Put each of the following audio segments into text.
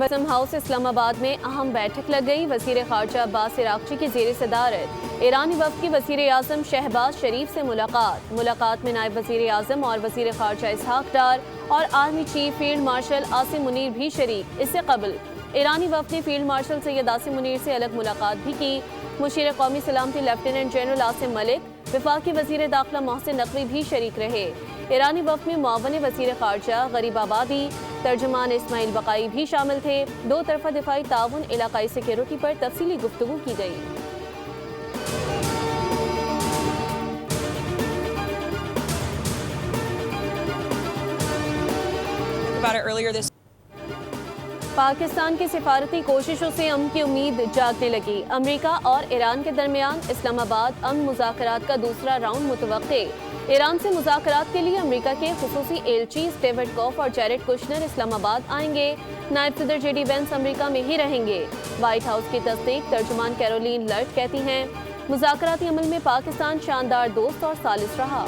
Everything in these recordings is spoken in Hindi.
वज़म हाउस इस्लामाबाद में अहम बैठक लग गई। वज़ीर ख़ारजा अब्बास इराक़ची की ज़ेर सदारत ईरानी वफ़द की वज़ीर आज़म शहबाज शरीफ से मुलाकात में नायब वज़ीर आज़म और वज़ीर ख़ारजा इसहाक़ डार और army chief field marshal Asim Munir भी शरीक। इससे कबल ईरानी वफ़द ने फील्ड मार्शल सैयद आसिम मुनीर से अलग मुलाकात भी की। मुशीर कौमी सलामती लेफ्टिनेंट जनरल आसिम मलिक, वफाकी वज़ीर दाखिला मोहसिन नकवी भी शरीक रहे। ईरानी वफ़द में मुआवन वज़ीर ख़ारजा गरीब आबादी तर्जुमान इस्माइल बकाई भी शामिल थे। दो तरफ़ा दिफाई ताउन, इलाकाई सिक्योरिटी पर तफसीली गुफ्तगू की गई। पाकिस्तान की सिफारती कोशिशों से अमन की उम्मीद जागने लगी। अमरीका और ईरान के दरमियान इस्लामाबाद अमन मुज़ाकरात का दूसरा राउंड मुतवक्के। ईरान से मुज़ाकरात के लिए अमरीका के खुसूसी एलची डेविड कॉफ और जैरेड कुशनर इस्लामाबाद आएंगे। नायब सदर जेडी वेंस अमरीका में ही रहेंगे। व्हाइट हाउस की तस्दीक तर्जुमान कैरोलिन लर्ट कहती हैं, मुज़ाकराती अमल में पाकिस्तान शानदार दोस्त और सालिस रहा।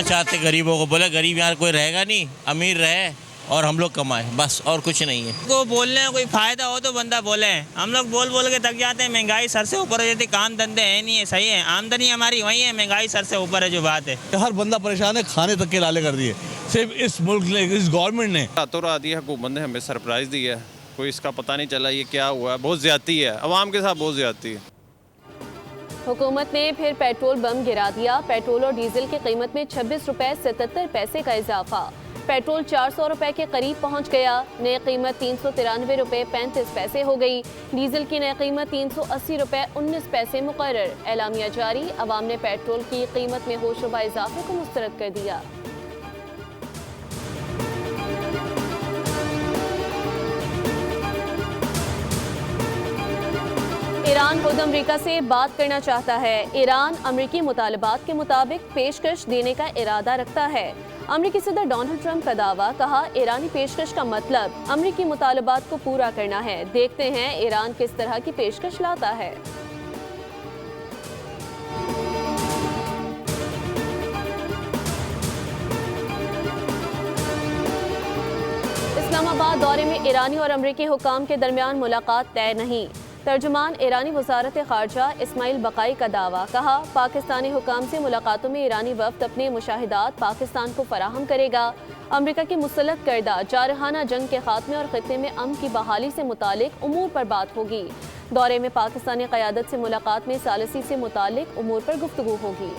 चाहते गरीबों को, बोले गरीब यहाँ कोई रहेगा नहीं, अमीर रहे और हम लोग कमाए, बस और कुछ नहीं है। को बोलने में कोई फायदा हो तो बंदा बोले। हम लोग बोल बोल के थक जाते हैं। महंगाई सर से ऊपर हो जाती, काम धंधे है नहीं है। सही है, आमदनी हमारी वही है, महंगाई सर से ऊपर है। जो बात है, हर बंदा परेशान है, खाने तक के लाले कर दिए सिर्फ इस मुल्क ने, इस गवर्नमेंट ने। रातों रात ये हुकूमत ने हमें सरप्राइज़ दी है, कोई इसका पता नहीं चला ये क्या हुआ है। बहुत ज़्यादती है, अवाम के साथ बहुत ज़्यादती है। हुकूमत ने फिर पेट्रोल बम गिरा दिया। पेट्रोल और डीजल की कीमत में 26 रुपए 77 पैसे का इजाफा। पेट्रोल 400 रुपए के करीब पहुंच गया। नई कीमत 393 रुपए 35 पैसे हो गई। डीजल की नई कीमत 380 रुपए 19 पैसे मुकर्रर। एलामिया जारी, अवाम ने पेट्रोल की कीमत में होशरुबा इजाफे को मुस्तरद कर दिया। ईरान खुद अमरीका से बात करना चाहता है। ईरान अमरीकी मुतालबात के मुताबिक पेशकश देने का इरादा रखता है। अमरीकी सदर डोनाल्ड ट्रंप का दावा, कहा ईरानी पेशकश का मतलब अमरीकी मुतालबात को पूरा करना है। देखते हैं ईरान किस तरह की पेशकश लाता है। इस्लामाबाद दौरे में ईरानी और अमरीकी हुकाम के दरमियान मुलाकात तय नहीं। तर्जुमान ईरानी वजारत ख़ारजा इस्माइल बकाई का दावा, कहा पाकिस्तानी हुकाम से मुलाकातों में ईरानी वफ़द अपने मुशाहिदात पाकिस्तान को फराहम करेगा। अमरीका की मुसल्लत करदा जारहाना जंग के खात्मे और ख़ित्ते में अमन की बहाली से मुतालिक उमूर पर बात होगी। दौरे में पाकिस्तानी क़यादत से मुलाकात में सालिसी से मुतालिक उमूर पर गुफ्तगू होगी।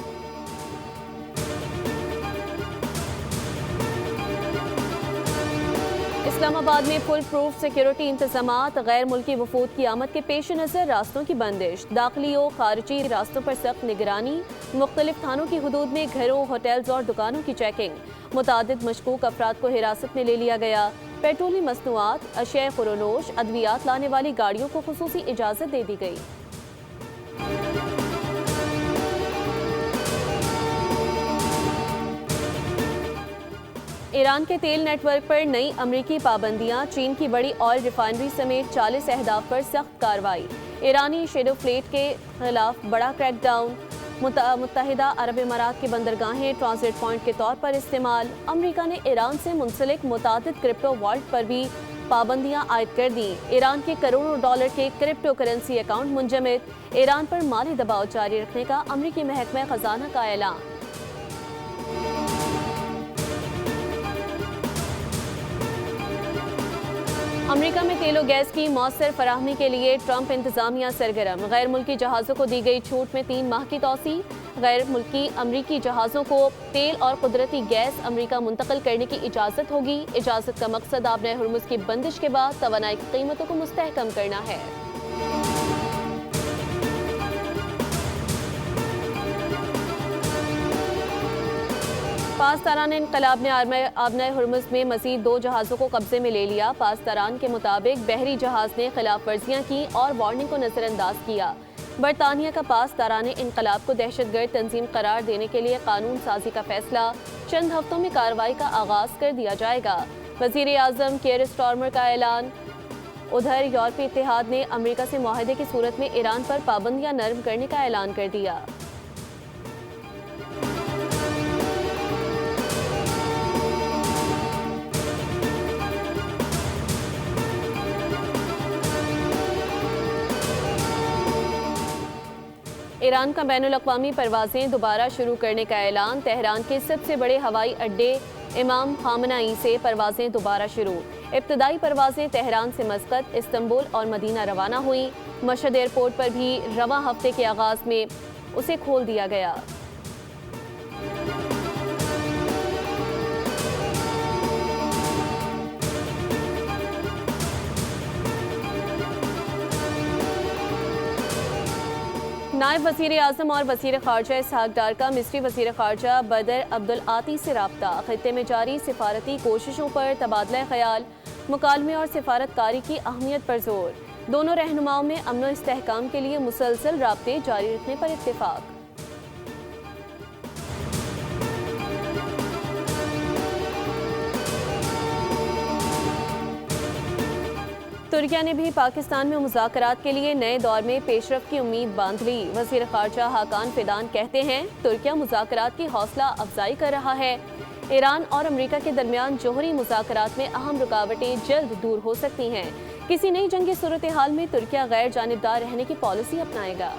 इस्लामाबाद में फुल प्रूफ सिक्योरिटी इंतजामात। गैर मुल्की वफूद की आमद के पेश नज़र रास्तों की बंदिश। दाखिली और खारजी रास्तों पर सख्त निगरानी। मुख्तलिफ थानों की हदूद में घरों, होटल्स और दुकानों की चेकिंग। मुतादिद मशकूक अफराद को हिरासत में ले लिया गया। पेट्रोली मसनूआत, अशिया खुरोनोश, अद्वियात लाने वाली गाड़ियों को खुसूसी इजाज़त दे दी गई। ईरान के तेल नेटवर्क पर नई अमरीकी पाबंदियां। चीन की बड़ी ऑयल रिफाइनरी समेत 40 अहदाफ पर सख्त कार्रवाई। ईरानी शेडो फ्लीट के खिलाफ बड़ा क्रैकडाउन। मुत्तहिदा अरब इमारात की बंदरगाहें ट्रांजिट पॉइंट के तौर पर इस्तेमाल। अमरीका ने ईरान से मुंसलिक मुतादिद क्रिप्टो वॉलेट पर भी पाबंदियां आयद कर दी। ईरान के करोड़ों डॉलर के क्रिप्टो करेंसी अकाउंट मुंजमद। ईरान पर माली दबाव जारी रखने का अमरीकी महकमा खजाना का ऐलान। अमरीका में तेल और गैस की मौसर फराहमी के लिए ट्रंप इंतजामिया सरगर्म। गैर मुल्की जहाज़ों को दी गई छूट में 3 माह की तौसी। गैर मुल्की अमरीकी जहाज़ों को तेल और कुदरती गैस अमरीका मुंतकिल करने की इजाज़त होगी। इजाज़त का मकसद आबने हुर्मुज़ की बंदिश के बाद तवानाई की कीमतों को मुस्तहकम करना है। पासदारान इनकलाब ने आबने हुर्मुज़ में मज़ीद 2 जहाज़ों को कब्जे में ले लिया। पासदारान के मुताबिक बहरी जहाज़ ने खिलाफ वर्जियाँ की और वार्निंग को नज़रअंदाज किया। बरतानिया का पासदारान इनकलाब को दहशतगर्द तंजीम करार देने के लिए कानून साजी का फैसला। चंद हफ्तों में कार्रवाई का आगाज़ कर दिया जाएगा। वज़ीर आज़म केयर स्टार्मर का ऐलान। उधर यूरोपीय इत्तेहाद ने अमेरिका से मुआहदे की सूरत में ईरान पर पाबंदियां नरम करने का ऐलान कर दिया। ईरान का बैनुल-अक़वामी परवाज़ें दोबारा शुरू करने का ऐलान। तेहरान के सबसे बड़े हवाई अड्डे इमाम खामनाई से परवाज़ें दोबारा शुरू। इब्तदाई परवाज़ें तेहरान से मस्कत, इस्तांबुल और मदीना रवाना हुई। मशहद एयरपोर्ट पर भी रवां हफ्ते के आगाज़ में उसे खोल दिया गया। नायब वज़ीर आज़म और वज़ीर ख़ारजा इसहाक़ डार का मिस्री वज़ीर ख़ारजा बदर अब्दुल आती से राब्ता। ख़ित्ते में जारी सिफारती कोशिशों पर तबादला ख़याल, मुकालमे और सिफारतकारी की अहमियत पर जोर। दोनों रहनुमाओं में अमन व इस्तेहकाम के लिए मुसलसल राब्ते जारी रखने पर इत्तेफ़ाक़। तुर्किया ने भी पाकिस्तान में मुज़ाकरात के लिए नए दौर में पेशरफ की उम्मीद बांध ली। वज़ीर ख़ारजा हाकान फिदान कहते हैं, तुर्किया मुज़ाकरात की हौसला अफजाई कर रहा है। ईरान और अमेरिका के दरमियान जोहरी मुज़ाकरात में अहम रुकावटें जल्द दूर हो सकती हैं। किसी नई जंगी सूरत हाल में तुर्किया गैर जानिबदार रहने की पॉलिसी अपनाएगा।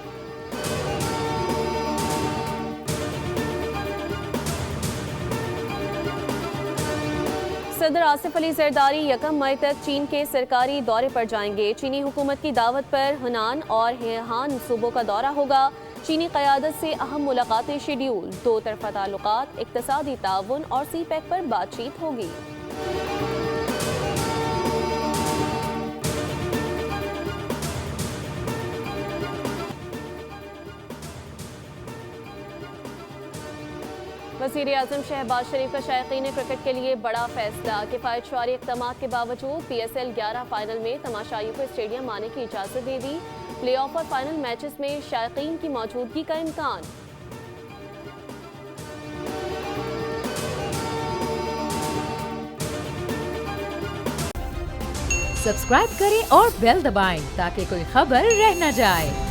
सदर आसिफ अली जरदारी 1 मई तक चीन के सरकारी दौरे पर जाएंगे। चीनी हुकूमत की दावत पर हुनान और हेहान सूबों का दौरा होगा। चीनी क़यादत से अहम मुलाकातें शेड्यूल। दो तरफ़ा ताल्लुकात, इक़्तिसादी ताउन और CPEC पर बातचीत होगी। वज़ीर आज़म शहबाज शरीफ का शायकीन क्रिकेट के लिए बड़ा फैसला। किफ़ायतशारी इक़दामात के बावजूद PSL 11 फाइनल में तमाशाइयों को स्टेडियम आने की इजाज़त दे दी। प्ले ऑफ और फाइनल मैचेस में शायकीन की मौजूदगी का इम्कान। सब्सक्राइब करें और बेल दबाएं ताकि कोई खबर रह न जाए।